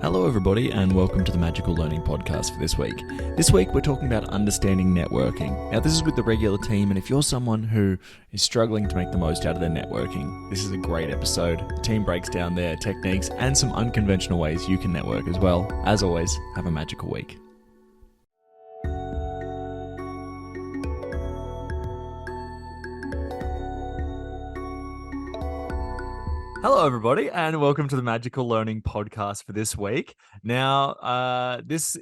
Hello everybody and welcome to the Magical Learning Podcast for this week. This week we're talking about understanding networking. Now this is with the regular team, and if you're someone who is struggling to make the most out of their networking, this is a great episode. The team breaks down their techniques and some unconventional ways you can network as well. As always, have a magical week. Hello, everybody, and welcome to the Magical Learning Podcast for this week. Now, this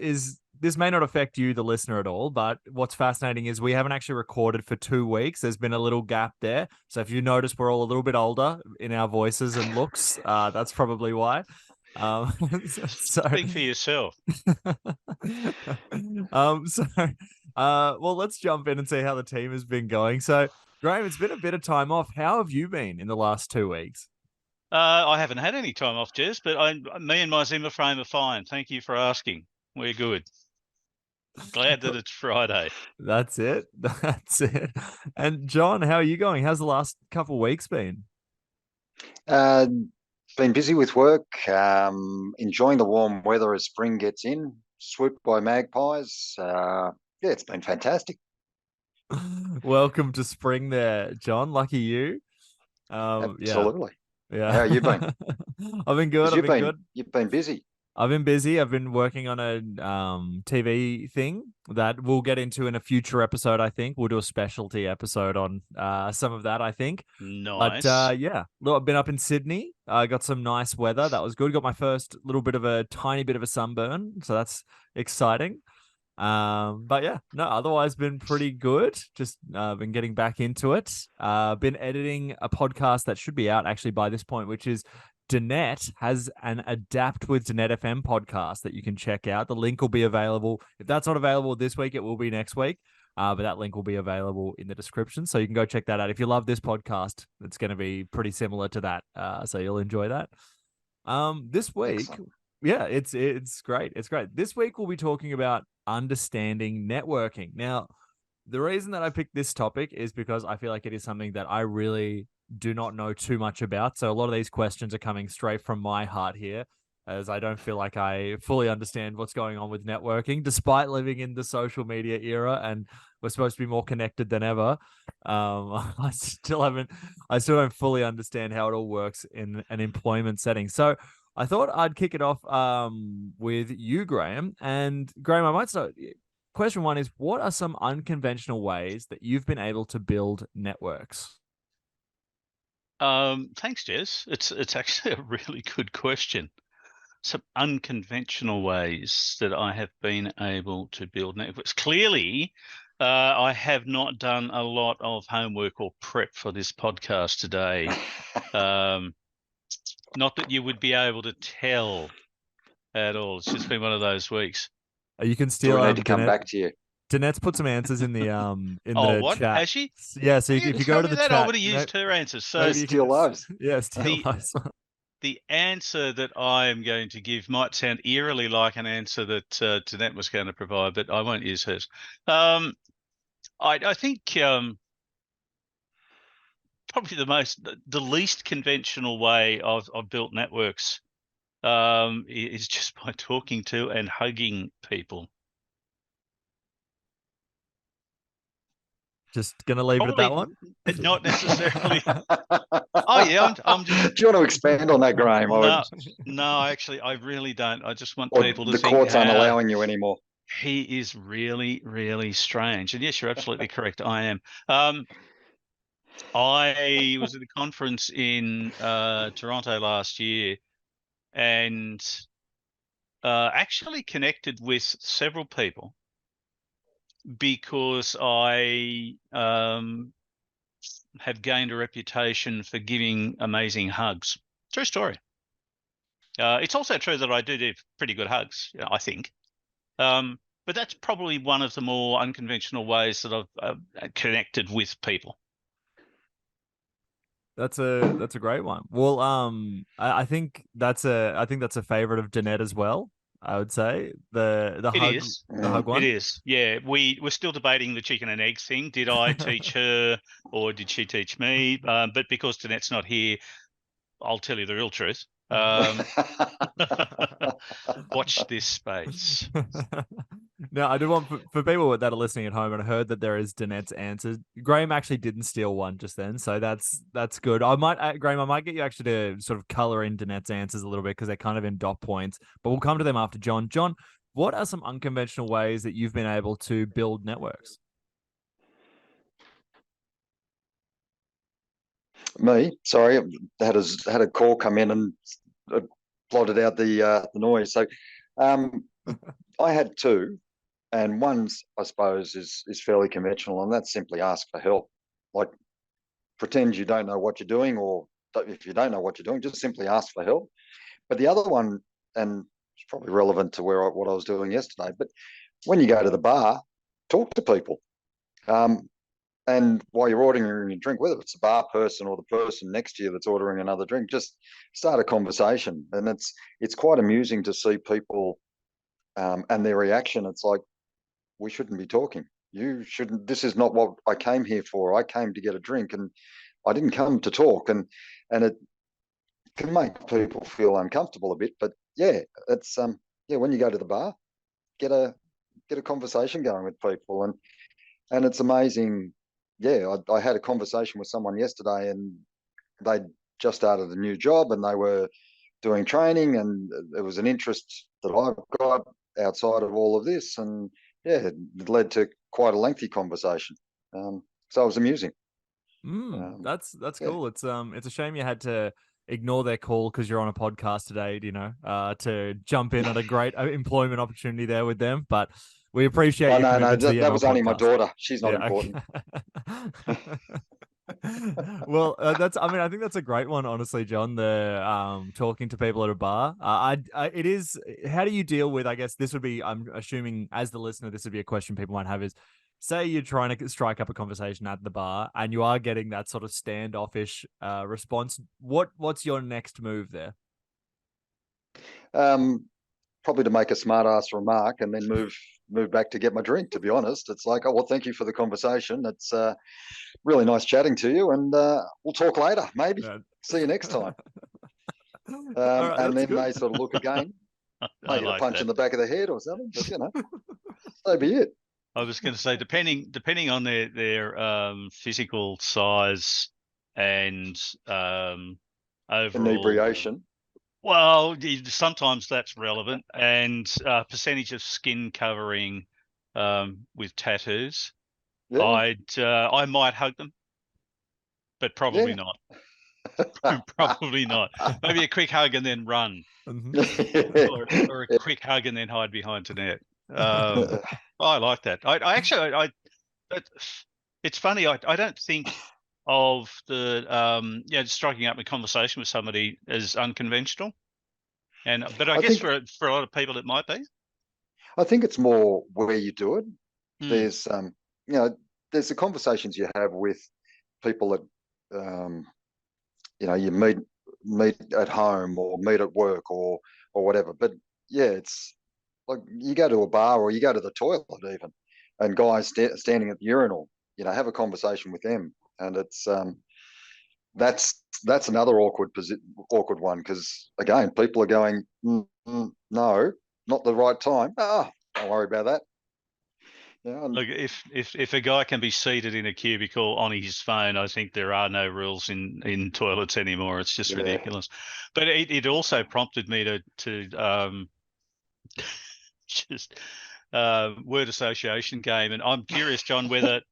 may not affect you, the listener, at all, but what's fascinating is we haven't actually recorded for 2 weeks. There's been a little gap there. So if you notice, we're all a little bit older in our voices and looks. That's probably why. Speak for yourself. Well, let's jump in and see how the team has been going. So, Grahame, it's been a bit of time off. How have you been in the last 2 weeks? I haven't had any time off, Jez, but me and my Zimmer frame are fine. Thank you for asking. We're good. Glad that it's Friday. That's it. That's it. And John, how are you going? How's the last couple of weeks been? Been busy with work, enjoying the warm weather as spring gets in, swooped by magpies. It's been fantastic. Welcome to spring there, John. Lucky you. Absolutely. Yeah. How have you been? I've been good. You've been busy. I've been busy. I've been working on a TV thing that we'll get into in a future episode, I think. We'll do a specialty episode on some of that, I think. Nice. But look, I've been up in Sydney. I got some nice weather. That was good. Got my first tiny bit of a sunburn. So that's exciting. But yeah, no, otherwise been pretty good. Just been getting back into it. Been editing a podcast that should be out actually by this point, which is Danette has an Adapt with Danette FM podcast that you can check out. The link will be available. If that's not available this week, it will be next week. But that link will be available in the description. So you can go check that out. If you love this podcast, it's going to be pretty similar to that. So you'll enjoy that. This week, excellent. Yeah, it's great. It's great. This week we'll be talking about understanding networking. Now, the reason that I picked this topic is because I feel like it is something that I really do not know too much about. So a lot of these questions are coming straight from my heart here, as I don't feel like I fully understand what's going on with networking, despite living in the social media era and we're supposed to be more connected than ever. I still don't fully understand how it all works in an employment setting. So I thought I'd kick it off with you, Grahame. And Grahame, I might start. Question one is, what are some unconventional ways that you've been able to build networks? Thanks, Jez. It's actually a really good question. Some unconventional ways that I have been able to build networks. Clearly, I have not done a lot of homework or prep for this podcast today. Not that you would be able to tell at all. It's just been one of those weeks. You can still need to come back to you. Danette's put some answers in the what? chat. Has she? Yeah, so if you go to the chat, I would have used her answers. So still lives. Yeah, still lives. The answer that I am going to give might sound eerily like an answer that Danette was going to provide, but I won't use hers. I think probably the least conventional way I've built networks is just by talking to and hugging people. Just gonna leave it at that one. Not necessarily. Oh yeah, I'm just. Do you want to expand on that, Grahame? No, actually, I really don't. I just want or people to the think courts aren't allowing you anymore. He is really, really strange. And yes, you're absolutely correct. I am. I was at a conference in Toronto last year and actually connected with several people because I have gained a reputation for giving amazing hugs. True story. It's also true that I do pretty good hugs, I think. But that's probably one of the more unconventional ways that I've connected with people. That's a great one. Well, I think that's a favorite of Danette as well. I would say the hug one. It is. Yeah, we're still debating the chicken and egg thing. Did I teach her or did she teach me? But because Danette's not here, I'll tell you the real truth. Watch this space. Now, I do want for people that are listening at home, and I heard that there is Danette's answers. Grahame actually didn't steal one just then, so that's good. I might, Grahame, I might get you actually to sort of color in Danette's answers a little bit because they're kind of in dot points, but we'll come to them after John. John, what are some unconventional ways that you've been able to build networks? Me, sorry, had a call come in and blotted out the noise. So, I had two, and one's, I suppose, is fairly conventional, and that's simply ask for help. Like, pretend you don't know what you're doing, or if you don't know what you're doing, just simply ask for help. But the other one, and it's probably relevant to what I was doing yesterday, but when you go to the bar, talk to people. And while you're ordering a drink, whether it's the bar person or the person next to you that's ordering another drink, just start a conversation. And it's quite amusing to see people and their reaction. It's like, we shouldn't be talking. You shouldn't. This is not what I came here for. I came to get a drink, and I didn't come to talk. And it can make people feel uncomfortable a bit. But yeah, it's when you go to the bar, get a conversation going with people, and it's amazing. Yeah, I had a conversation with someone yesterday, and they'd just started a new job, and they were doing training, and there was an interest that I've got outside of all of this, and yeah, it led to quite a lengthy conversation. So it was amusing. That's Yeah. cool. It's a shame you had to ignore their call because you're on a podcast today, to jump in at a great employment opportunity there with them. But we appreciate your No, commitment to the that ML was only my podcast. daughter. She's not Yeah, important. okay. Well, I think that's a great one, honestly, John. The talking to people at a bar. It is. How do you deal with? I guess this would be. I'm assuming as the listener, this would be a question people might have. Is say you're trying to strike up a conversation at the bar, and you are getting that sort of standoffish response. What's your next move there? Probably to make a smart ass remark and then move back to get my drink. To be honest, it's like, oh well, thank you for the conversation. It's really nice chatting to you, and we'll talk later. Maybe see you next time. All right, And that's then good. they sort of look again, I maybe a like punch that. in the back of the head or something. But so be it. I was going to say, depending on their physical size and overall Inebriation. Well, sometimes that's relevant, and percentage of skin covering with tattoos. Yeah. I might hug them, but probably Yeah. not. Probably not. Maybe a quick hug and then run, or a quick hug and then hide behind Danette. I like that. I actually it's funny. I don't think of the striking up a conversation with somebody as unconventional, but I guess think, for a lot of people it might be. I think it's more where you do it. Mm. There's the conversations you have with people that you meet at home or meet at work or whatever. But yeah, it's like you go to a bar or you go to the toilet even, and guys standing at the urinal, have a conversation with them, and it's that's another awkward one, because again, people are going, no, not the right time. Don't worry about that. Look, if a guy can be seated in a cubicle on his phone, I think there are no rules in toilets anymore. It's just ridiculous. But it also prompted me to just word association game, and I'm curious, John, whether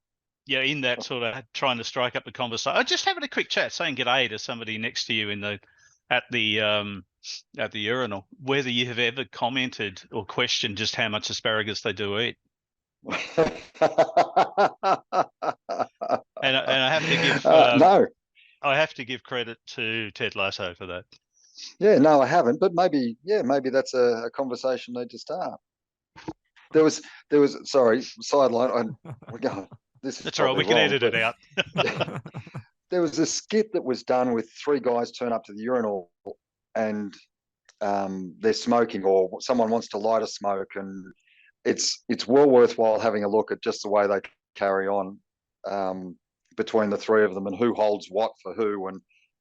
in that sort of trying to strike up the conversation, just having a quick chat, saying g'day to somebody next to you at the urinal, whether you have ever commented or questioned just how much asparagus they do eat. And I have to give no. I have to give credit to Ted Lasso for that. Yeah, no, I haven't. But maybe that's a conversation they just start. There was sorry, sideline. That's all right. We can edit it out. There was a skit that was done with three guys turn up to the urinal, and they're smoking, or someone wants to light a smoke, and it's well worthwhile having a look at just the way they carry on between the three of them, and who holds what for who,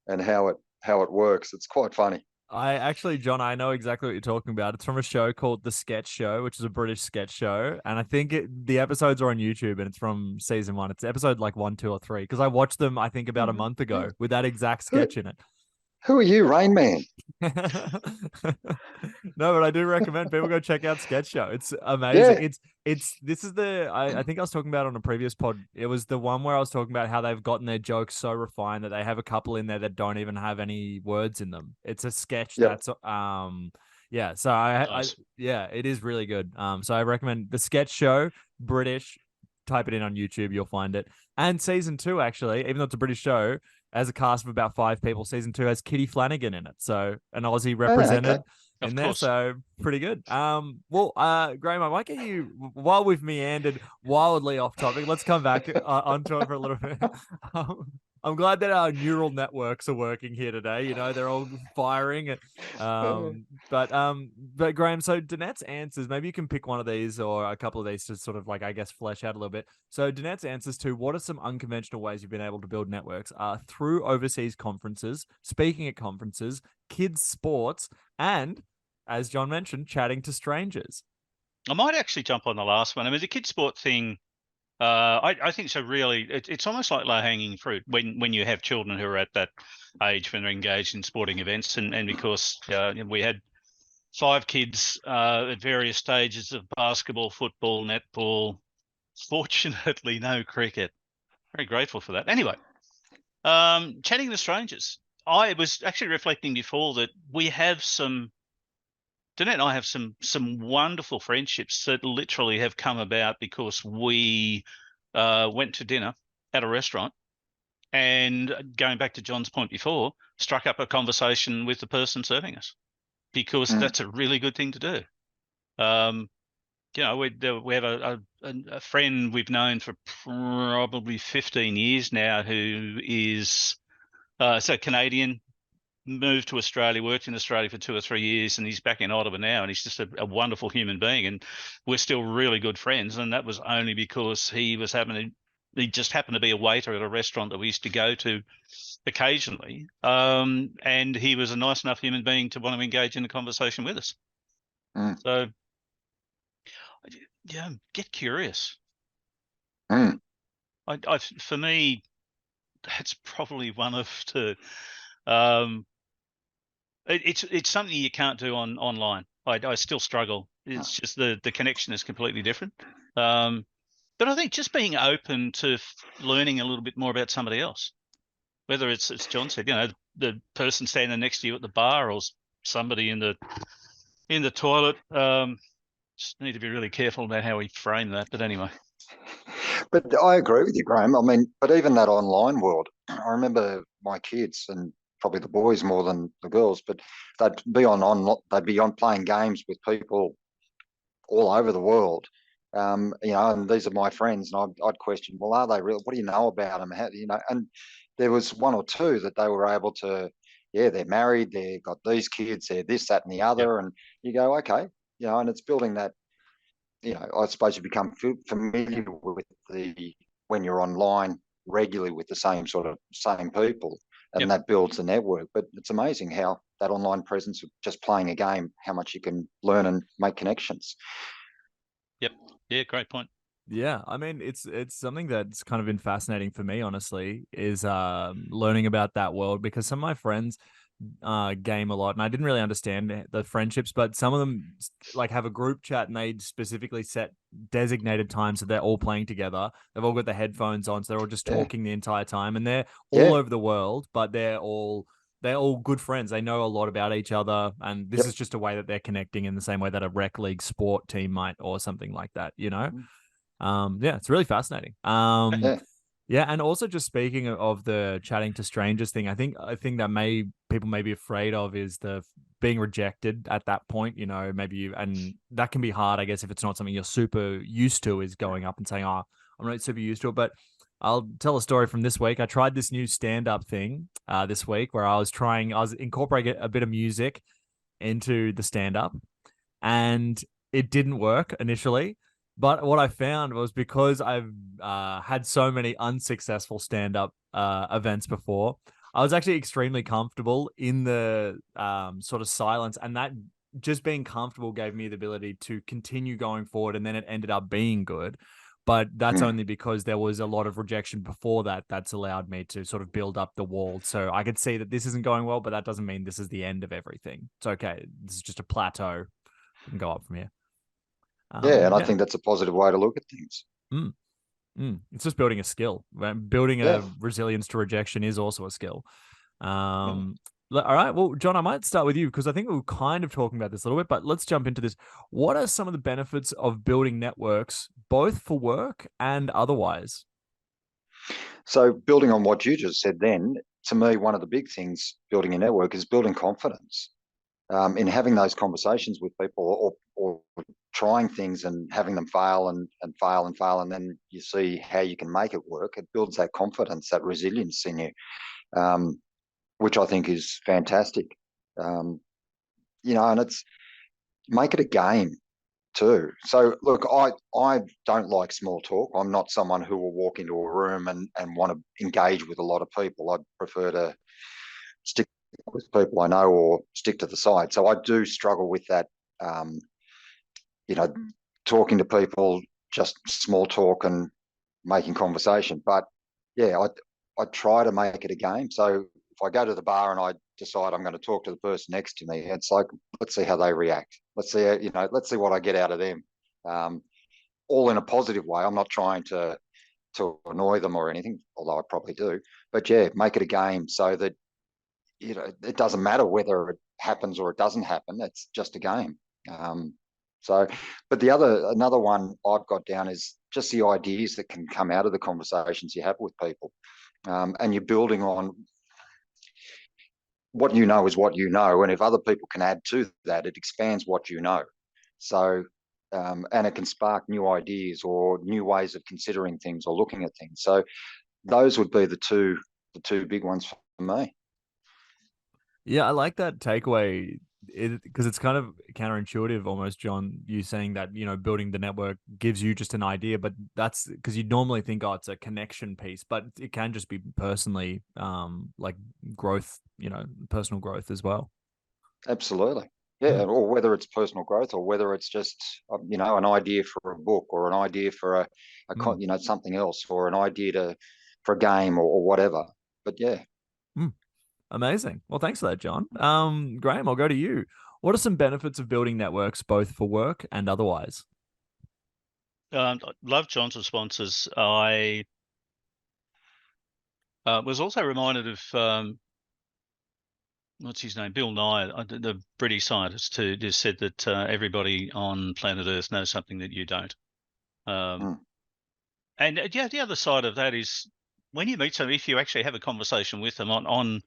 and how it works. It's quite funny. John, I know exactly what you're talking about. It's from a show called The Sketch Show, which is a British sketch show. And I think the episodes are on YouTube and it's from season 1. It's episode like 1, 2, or 3. Because I watched them, I think, about a month ago with that exact Who, sketch in it. who are you, Rain Man? No, but I do recommend people go check out Sketch Show. It's amazing. Yeah. This is I think I was talking about on a previous pod. It was the one where I was talking about how they've gotten their jokes so refined that they have a couple in there that don't even have any words in them. It's a sketch Yep. that's yeah. So I Nice. yeah, it is really good. So I recommend the Sketch Show, British. Type it in on YouTube, you'll find it. And season 2, actually, even though it's a British show, as a cast of about 5 people, season 2 has Kitty Flanagan in it, so an Aussie represented Of in there, course. so pretty good. Well, Graham, I might get you, while we've meandered wildly off topic, let's come back onto it for a little bit. I'm glad that our neural networks are working here today. You know, they're all firing. But Graham, so Danette's answers, maybe you can pick one of these or a couple of these to sort of like, I guess, flesh out a little bit. So Danette's answers to what are some unconventional ways you've been able to build networks are through overseas conferences, speaking at conferences, kids sports, and as John mentioned, chatting to strangers. I might actually jump on the last one. I mean, the kid sport thing, I think so. Really, it's almost like low-hanging fruit when you have children who are at that age when they're engaged in sporting events, and because we had 5 kids at various stages of basketball, football, netball. Fortunately, no cricket. Very grateful for that. Anyway, chatting to strangers. I was actually reflecting before that we have Danette and I have some wonderful friendships that literally have come about because we went to dinner at a restaurant and, going back to John's point before, struck up a conversation with the person serving us because that's a really good thing to do. We have a friend we've known for probably 15 years now who is Canadian, moved to Australia, worked in Australia for 2 or 3 years, and he's back in Ottawa now, and he's just a wonderful human being, and we're still really good friends. And that was only because he just happened to be a waiter at a restaurant that we used to go to occasionally, and he was a nice enough human being to want to engage in a conversation with us. So, yeah, get curious. For me, that's probably one of the. It's something you can't do online. I still struggle. It's just the connection is completely different. But I think just being open to learning a little bit more about somebody else, whether it's, as John said, the person standing next to you at the bar or somebody in the toilet. Just need to be really careful about how we frame that. But anyway. But I agree with you, Graham. I mean, but even that online world, I remember my kids and probably the boys more than the girls, but they'd be on playing games with people all over the world. And these are my friends, and I'd question, well, are they real? What do you know about them? How, and there was 1 or 2 that they were able to, they're married, they've got these kids, they're this, that, and the other, and you go, okay, and it's building that. I suppose you become familiar with when you're online regularly with the same people, and that builds the network. But it's amazing how that online presence of just playing a game, how much you can learn and make connections. Yep. Yeah, great point. Yeah, I mean, it's something that's kind of been fascinating for me, honestly, is learning about that world, because some of my friends game a lot, and I didn't really understand the friendships, but some of them like have a group chat and they specifically set designated times so they're all playing together. They've all got the headphones on, so they're all just talking the entire time, and they're all over the world, but they're all good friends. They know a lot about each other, and this is just a way that they're connecting in the same way that a rec league sport team might, or something like that, it's really fascinating. Yeah, and also just speaking of the chatting to strangers thing, I think that people may be afraid of is the being rejected at that point. And that can be hard, I guess, if it's not something you're super used to, is going up and saying, "Oh, I'm not super used to it." But I'll tell a story from this week. I tried this new stand-up thing this week where I was incorporating a bit of music into the stand-up, and it didn't work initially. But what I found was, because I've had so many unsuccessful stand-up events before, I was actually extremely comfortable in the sort of silence, and that just being comfortable gave me the ability to continue going forward, and then it ended up being good. But that's Mm. only because there was a lot of rejection before that. That's allowed me to sort of build up the wall. So I could see that this isn't going well, but that doesn't mean this is the end of everything. It's okay. This is just a plateau. We can go up from here. Yeah, and I Yeah. think that's a positive way to look at things. It's just building a skill. Building Yeah. a resilience to rejection is also a skill. Yeah. All right. Well, John, I might start with you because I think we were kind of talking about this a little bit, but let's jump into this. What are some of the benefits of building networks, both for work and otherwise? So building on what you just said then, to me, one of the big things building a network is building confidence. In having those conversations with people, or trying things and having them fail and fail and fail, and then you see how you can make it work. It builds that confidence, that resilience in you, which I think is fantastic. And it's make it a game too. So look, I don't like small talk. I'm not someone who will walk into a room and want to engage with a lot of people. I'd prefer to stick with people I know or stick to the side. So I do struggle with that, talking to people, just small talk and making conversation. But yeah, I try to make it a game. So if I go to the bar and I decide I'm going to talk to the person next to me, it's like, let's see how they react. Let's see what I get out of them. All in a positive way. I'm not trying to annoy them or anything, although I probably do. But yeah, make it a game so that it doesn't matter whether it happens or it doesn't happen. It's just a game. But another one I've got down is just the ideas that can come out of the conversations you have with people, and you're building on what you know is what you know, and if other people can add to that, it expands what you know. So, and it can spark new ideas or new ways of considering things or looking at things. So, those would be the two big ones for me. Yeah, I like that takeaway because it's kind of counterintuitive almost, John, you saying that, building the network gives you just an idea, but that's because you normally think, oh, it's a connection piece, but it can just be personally, like growth, personal growth as well. Absolutely. Yeah, or whether it's personal growth or whether it's just, an idea for a book or an idea for something else or an idea for a game or whatever. But yeah. Amazing. Well, thanks for that, John. Grahame, I'll go to you. What are some benefits of building networks, both for work and otherwise? I love John's responses. I was also reminded of what's his name, Bill Nye, the British scientist, who just said that everybody on planet Earth knows something that you don't. And yeah, the other side of that is when you meet somebody, if you actually have a conversation with them on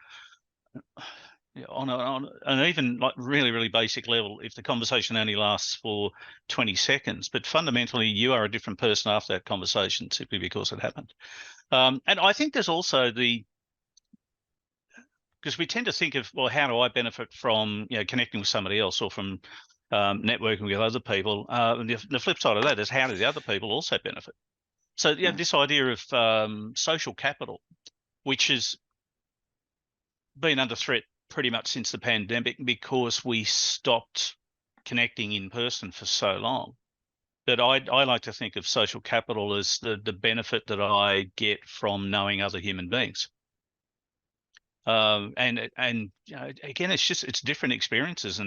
an even like really, really basic level, if the conversation only lasts for 20 seconds, but fundamentally you are a different person after that conversation simply because it happened. And I think there's also because we tend to think of, well, how do I benefit from connecting with somebody else or from networking with other people? And the flip side of that is how do the other people also benefit? So this idea of social capital, which has been under threat pretty much since the pandemic because we stopped connecting in person for so long. That I like to think of social capital as the benefit that I get from knowing other human beings. And again, it's different experiences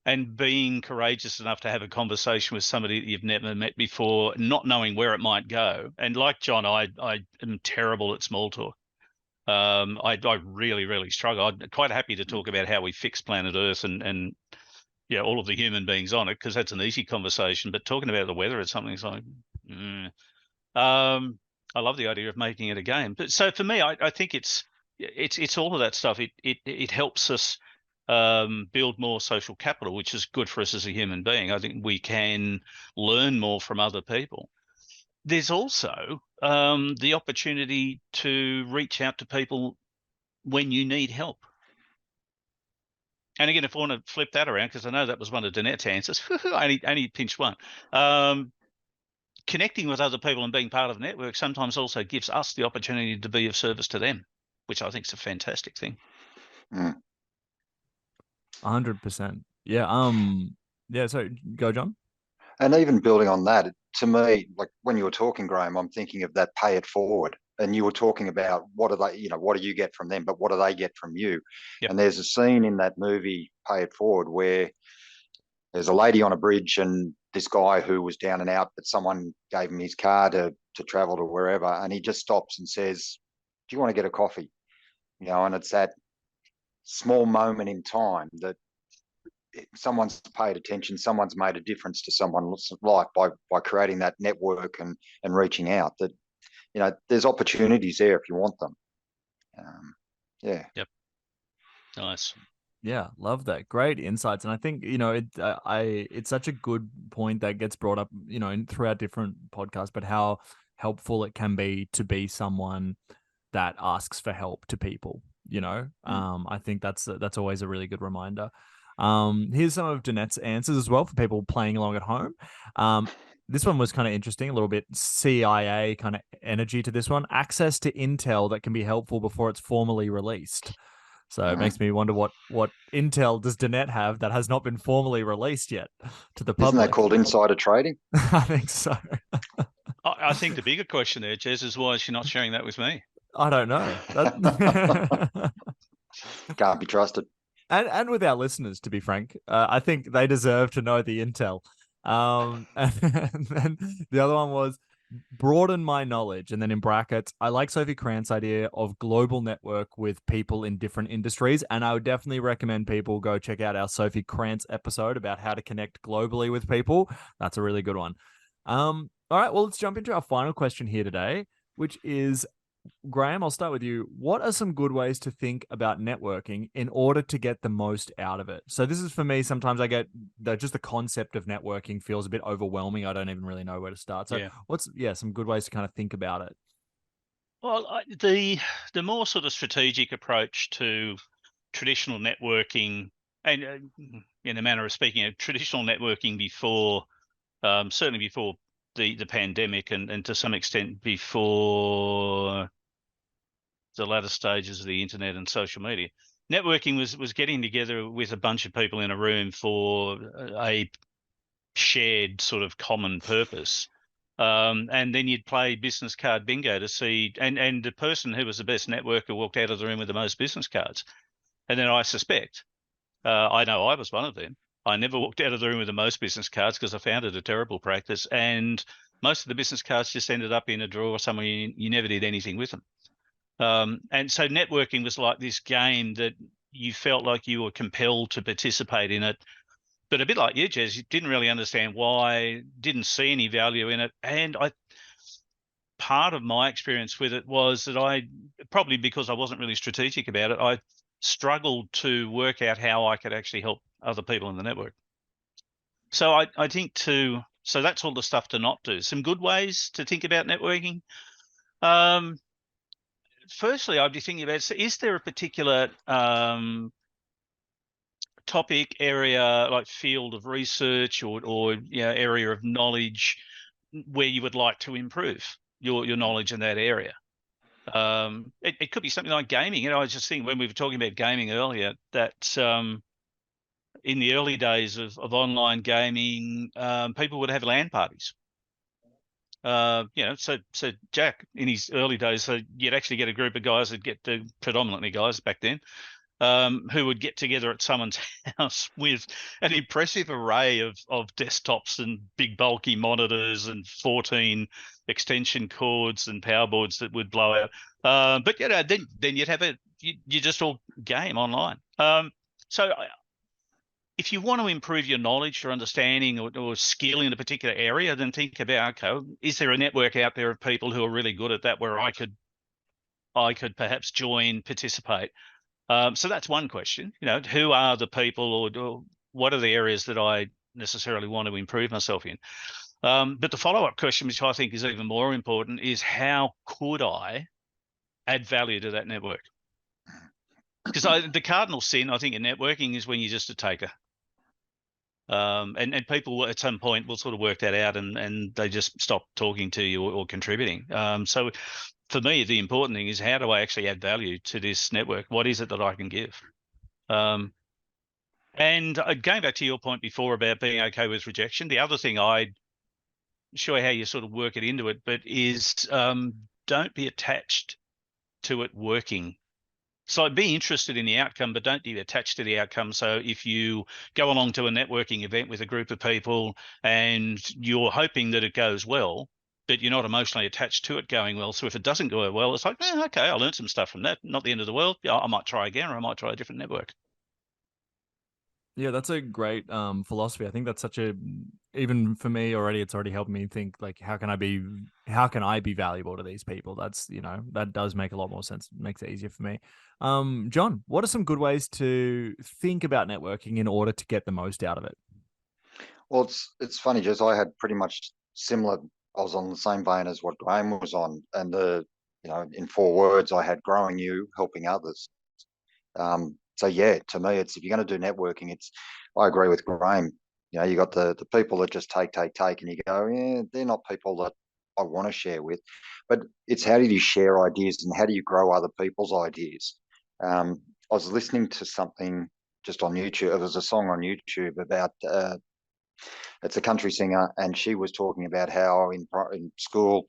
and being courageous enough to have a conversation with somebody that you've never met before, not knowing where it might go. And like John, I am terrible at small talk. I really, really struggle. I'm quite happy to talk about how we fix planet Earth and all of the human beings on it, because that's an easy conversation. But talking about the weather or something, it's like, I love the idea of making it a game. But so for me, I think it's all of that stuff. It helps us build more social capital, which is good for us as a human being. I think we can learn more from other people. There's also the opportunity to reach out to people when you need help. And again, if I want to flip that around, because I know that was one of Danette's answers, I only pinched one. Connecting with other people and being part of a network sometimes also gives us the opportunity to be of service to them. which I think is a fantastic thing. 100%. Yeah. Yeah. So go, John. And even building on that, to me, like when you were talking, Graham, I'm thinking of that pay it forward. And you were talking about what do they, what do you get from them, but what do they get from you? Yep. And there's a scene in that movie, Pay It Forward, where there's a lady on a bridge and this guy who was down and out, but someone gave him his car to travel to wherever. And he just stops and says, do you want to get a coffee? And it's that small moment in time that someone's paid attention, someone's made a difference to someone's life by creating that network and reaching out. That there's opportunities there if you want them. Yeah. Yep. Nice. Yeah, love that. Great insights, and I think it's such a good point that gets brought up, throughout different podcasts, but how helpful it can be to be someone that asks for help to people. I think that's always a really good reminder. Here's some of Danette's answers as well for people playing along at home. This one was kind of interesting, a little bit CIA kind of energy to this one. Access to intel that can be helpful before it's formally released. So it makes me wonder what intel does Danette have that has not been formally released yet to the public. Isn't that called insider trading? I think so. I think the bigger question there, Jez, is why is she not sharing that with me? I don't know. Can't be trusted. And with our listeners, to be frank, I think they deserve to know the intel. And then the other one was broaden my knowledge. And then in brackets, I like Sophie Krantz' idea of global network with people in different industries. And I would definitely recommend people go check out our Sophie Krantz episode about how to connect globally with people. That's a really good one. All right, well, let's jump into our final question here today, which is, Graham, I'll start with you. What are some good ways to think about networking in order to get the most out of it? So this is for me. Sometimes I get just the concept of networking feels a bit overwhelming. I don't even really know where to start. So what's some good ways to kind of think about it? Well, the more sort of strategic approach to traditional networking, and in a manner of speaking, traditional networking before, certainly before the pandemic, and to some extent before the latter stages of the internet and social media. Networking was getting together with a bunch of people in a room for a shared sort of common purpose. And then you'd play business card bingo to see, and the person who was the best networker walked out of the room with the most business cards. And then I suspect, I know I was one of them. I never walked out of the room with the most business cards because I found it a terrible practice. And most of the business cards just ended up in a drawer somewhere. You never did anything with them. And so networking was like this game that you felt like you were compelled to participate in it. But a bit like you, Jez, you didn't really understand why, didn't see any value in it. And part of my experience with it was that probably because I wasn't really strategic about it, I struggled to work out how I could actually help other people in the network. So I think so that's all the stuff to not do. Some good ways to think about networking. Firstly, I'd be thinking about, is there a particular topic, area, like field of research or area of knowledge where you would like to improve your knowledge in that area? It could be something like gaming. I was just thinking when we were talking about gaming earlier that in the early days of online gaming, people would have LAN parties. So Jack in his early days, so you'd actually get a group of guys predominantly guys back then, who would get together at someone's house with an impressive array of desktops and big bulky monitors and 14 extension cords and power boards that would blow out. But then you'd have you just all game online. So if you want to improve your knowledge or understanding or skill in a particular area, then think about, okay, is there a network out there of people who are really good at that where I could perhaps join, participate? So that's one question. Who are the people or what are the areas that I necessarily want to improve myself in? But the follow-up question, which I think is even more important, is how could I add value to that network? Because the cardinal sin, I think, in networking is when you're just a taker. And people at some point will sort of work that out and they just stop talking to you or contributing. So for me, the important thing is, how do I actually add value to this network? What is it that I can give? And going back to your point before about being okay with rejection, the other thing I'd show you how you sort of work it into it, but is don't be attached to it working. So be interested in the outcome, but don't be attached to the outcome. So if you go along to a networking event with a group of people and you're hoping that it goes well, but you're not emotionally attached to it going well. So if it doesn't go well, it's like, okay, I learned some stuff from that. Not the end of the world. I might try again, or I might try a different network. Yeah, that's a great philosophy. I think that's such a, even for me already, it's already helped me think like, how can I be valuable to these people? That's, that does make a lot more sense. It makes it easier for me. John, what are some good ways to think about networking in order to get the most out of it? Well, it's funny, Jess. I had pretty much similar. I was on the same vein as what Grahame was on, and in 4 words, I had growing you, helping others. So yeah, to me, it's, if you're going to do networking, I agree with Grahame. You got the people that just take, and you go, yeah, they're not people that I want to share with. But it's, how do you share ideas and how do you grow other people's ideas? I was listening to something just on YouTube. It was a song on YouTube about it's a country singer, and she was talking about how in school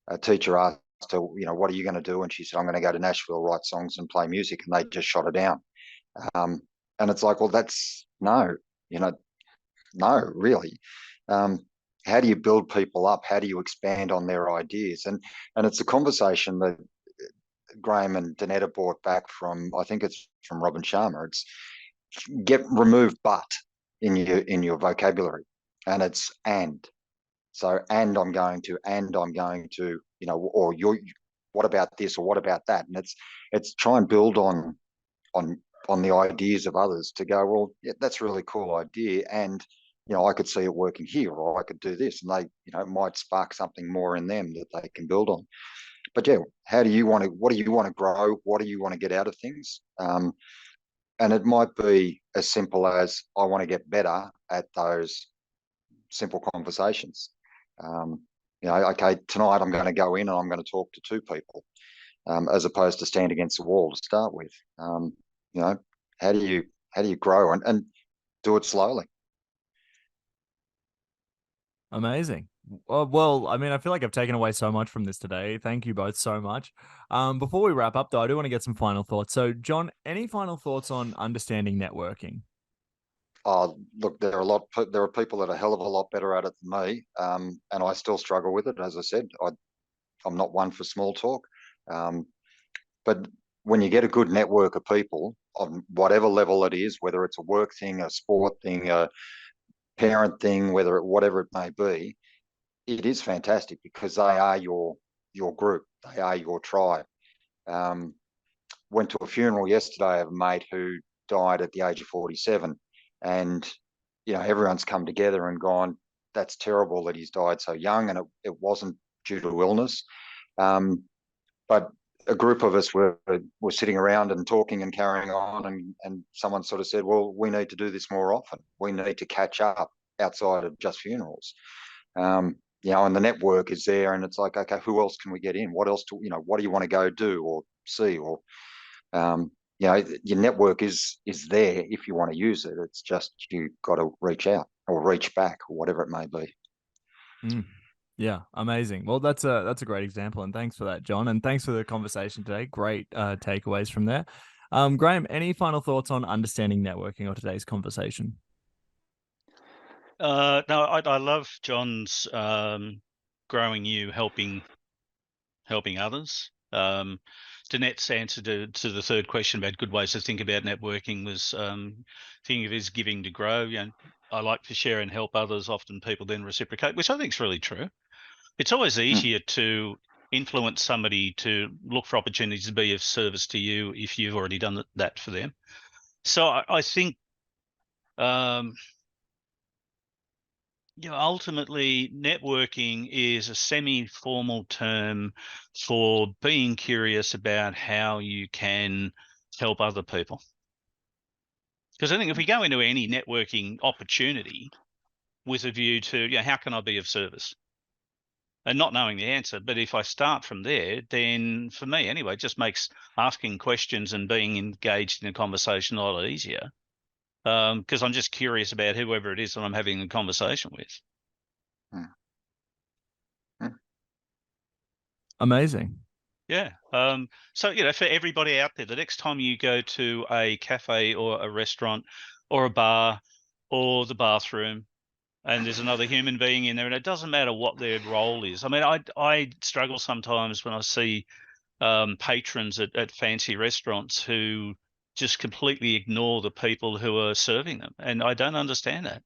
a teacher asked her, what are you going to do? And she said, I'm going to go to Nashville, write songs and play music. And they just shot her down. And it's like, well, that's no, no, really. How do you build people up? How do you expand on their ideas? And it's a conversation that Grahame and Danetta brought back from, I think it's from Robin Sharma. It's remove but in your vocabulary, and it's and. So, and I'm going to, or what about this, or what about that? And it's try and build on the ideas of others to go, well, yeah, that's a really cool idea, and I could see it working here, or I could do this, and they, it might spark something more in them that they can build on. But yeah, what do you want to grow? What do you want to get out of things? And it might be as simple as, I want to get better at those simple conversations. Okay, tonight I'm going to go in and I'm going to talk to 2 people, as opposed to stand against the wall to start with. How do you grow and do it slowly? Amazing. Well, I mean, I feel like I've taken away so much from this today. Thank you both so much. Before we wrap up, though, I do want to get some final thoughts. So, John, any final thoughts on understanding networking? Oh, look, there are people that are a hell of a lot better at it than me, and I still struggle with it. As I said, I'm not one for small talk, but when you get a good network of people on whatever level it is, whether it's a work thing, a sport thing, a parent thing, whatever it may be, it is fantastic, because they are your group, they are your tribe. Went to a funeral yesterday of a mate who died at the age of 47, and everyone's come together and gone, that's terrible that he's died so young, and it wasn't due to illness. But a group of us were sitting around and talking and carrying on, and someone sort of said, well, we need to do this more often. We need to catch up outside of just funerals. And the network is there, and it's like, okay, who else can we get in? What else what do you want to go do or see? Or, your network is there if you want to use it. It's just, you got to reach out or reach back, or whatever it may be. Mm. Yeah, amazing. Well, that's a great example, and thanks for that, John, and thanks for the conversation today. Great takeaways from there. Grahame, any final thoughts on understanding networking or today's conversation? No, I love John's growing you, helping others. Danette's answer to the third question about good ways to think about networking was thinking of it as giving to grow. I like to share and help others. Often people then reciprocate, which I think is really true. It's always easier to influence somebody to look for opportunities to be of service to you if you've already done that for them. So I think ultimately, networking is a semi-formal term for being curious about how you can help other people. Because I think if we go into any networking opportunity with a view to, how can I be of service? and not knowing the answer. But if I start from there, then for me anyway, it just makes asking questions and being engaged in a conversation a lot easier. Because I'm just curious about whoever it is that I'm having a conversation with. Amazing. Yeah. So, for everybody out there, the next time you go to a cafe or a restaurant or a bar or the bathroom, and there's another human being in there, and it doesn't matter what their role is. I mean, I struggle sometimes when I see patrons at fancy restaurants who just completely ignore the people who are serving them, and I don't understand that.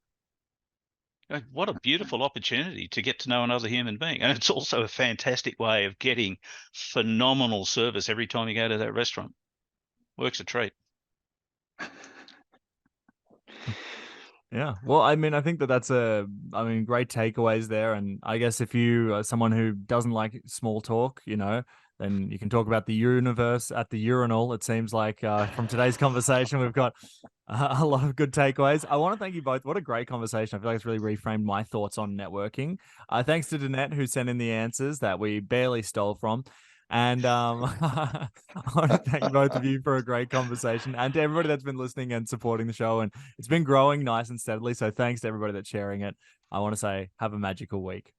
What a beautiful opportunity to get to know another human being. And it's also a fantastic way of getting phenomenal service every time you go to that restaurant. Works a treat. Yeah. Well, I mean, I think that's great takeaways there. And I guess if you are someone who doesn't like small talk, then you can talk about the universe at the urinal. It seems like from today's conversation, we've got a lot of good takeaways. I want to thank you both. What a great conversation. I feel like it's really reframed my thoughts on networking. Thanks to Danette, who sent in the answers that we barely stole from. And I want to thank both of you for a great conversation, and to everybody that's been listening and supporting the show. And it's been growing nice and steadily. So thanks to everybody that's sharing it. I want to say have a magical week.